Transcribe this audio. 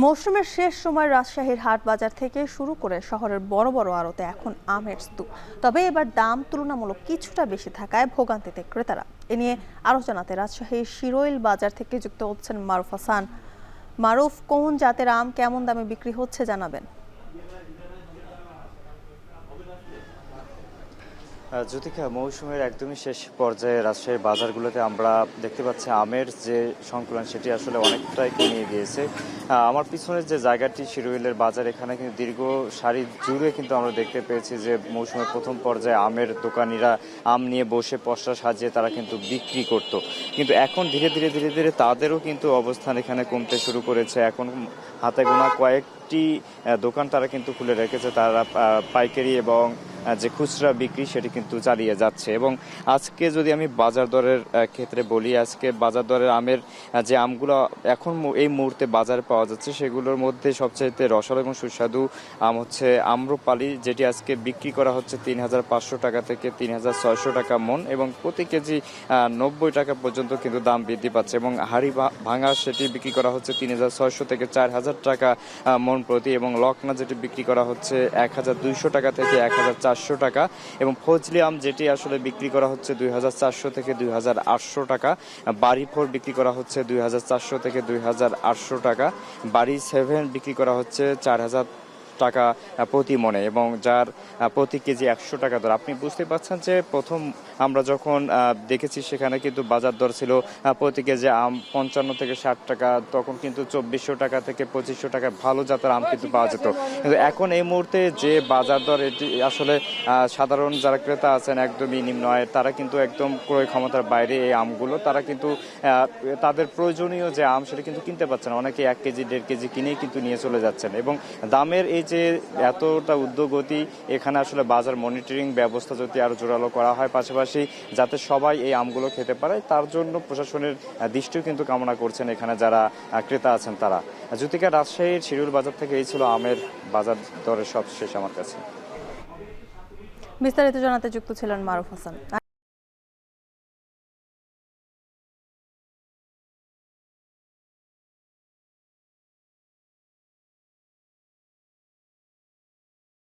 মৌসুমের শেষ সময় রাজশাহীর হাট বাজার থেকে শুরু করে শহরের বড় বড় আড়তে এখন আমের স্তূপ। তবে এবার দাম তুলনামূলক কিছুটা বেশি থাকায় ভোগান্তিতে ক্রেতারা। এ নিয়ে আরো জানাতে রাজশাহীর শিরোইল বাজার থেকে যুক্ত হচ্ছেন মারুফ হাসান। মারুফ, কোন জাতের আম কেমন দামে বিক্রি হচ্ছে জানাবেন। জ্যোতিকা, মৌসুমের একদমই শেষ পর্যায়ে রাজশাহীর বাজারগুলোতে আমরা দেখতে পাচ্ছি আমের যে সংকুলন সেটি আসলে অনেকটাই কমিয়ে গিয়েছে। আমার পিছনের যে জায়গাটি শিরোইলের বাজার, এখানে কিন্তু দীর্ঘ সারি জুড়ে কিন্তু আমরা দেখতে পেয়েছি যে মৌসুমের প্রথম পর্যায়ে আমের দোকানিরা আম নিয়ে বসে পসরা সাজিয়ে তারা কিন্তু বিক্রি করত। কিন্তু এখন ধীরে ধীরে তাদেরও কিন্তু অবস্থান এখানে কমতে শুরু করেছে। এখন হাতে গোনা কয়েকটি দোকান তারা কিন্তু খুলে রেখেছে। তারা পাইকারি এবং যে খুচরা বিক্রি সেটি কিন্তু চালিয়ে যাচ্ছে। এবং আজকে যদি আমি বাজার দরের ক্ষেত্রে বলি, আজকে বাজার দরের আমের যে আমগুলো এখন এই মুহূর্তে বাজারে পাওয়া যাচ্ছে সেগুলোর মধ্যে সবচাইতে রসালো এবং সুস্বাদু আম হচ্ছে আম্রপালি, যেটি আজকে বিক্রি করা হচ্ছে ৩,৫০০ টাকা থেকে ৩,৬০০ টাকা মন, এবং প্রতি কেজি ৯০ টাকা পর্যন্ত কিন্তু দাম বৃদ্ধি পাচ্ছে। এবং হাড়ি ভাঙা সেটি বিক্রি করা হচ্ছে ৩,৬০০ থেকে ৪,০০০ টাকা মন প্রতি, এবং লকনা যেটি বিক্রি করা হচ্ছে ১,২০০ টাকা থেকে ১,৪০০ টাকা, এবং ফজলি আম যেটি আসলে বিক্রি করা হচ্ছে ২,৪০০ থেকে ২,৮০০ টাকা, বাড়ি 4 বিক্রি করা হচ্ছে ২,৪০০ থেকে ২,৮০০ টাকা, বাড়ি 7 বিক্রি করা হচ্ছে ৪,০০০ টাকা প্রতি মনে, এবং যার প্রতি কেজি ১০০ টাকা দর। আপনি বুঝতে পারছেন যে প্রথম আমরা যখন দেখেছি সেখানে কিন্তু বাজার দর ছিল প্রতি কেজি আম ৫৫ থেকে ৬০ টাকা, তখন কিন্তু ২৪০০ টাকা থেকে ২৫০০ টাকা ভালো জাতের আম কিন্তু পাওয়া যেত। কিন্তু এখন এই মুহূর্তে যে বাজার দর, এটি আসলে সাধারণ যারা ক্রেতা আছেন একদমই নিম্ন আয়ের, তারা কিন্তু একদম ক্রয় ক্ষমতার বাইরে এই আমগুলো তারা কিন্তু তাদের প্রয়োজনীয় যে আম সেটা কিন্তু কিনতে পারছেন। অনেকে ১ কেজি ১.৫ কেজি কিনেই কিন্তু নিয়ে চলে যাচ্ছেন। এবং দামের এই যে এতটা উদ্যোগতি, এখানে আসলে বাজার মনিটরিং ব্যবস্থা যদি আরো জোরালো করা হয়, পাশাপাশি যাতে সবাই এই আমগুলো খেতে পারে, তার জন্য প্রশাসনের দৃষ্টিও কিন্তু কামনা করছেন এখানে যারা ক্রেতা আছেন তারা। জ্যোতিকা, রাজশাহীর শিরুল বাজার থেকে এই ছিল আমের বাজার দরের সবশেষ আমার কাছে। বিস্তারিত জানাতে যুক্ত ছিলেন মারুফ হাসান।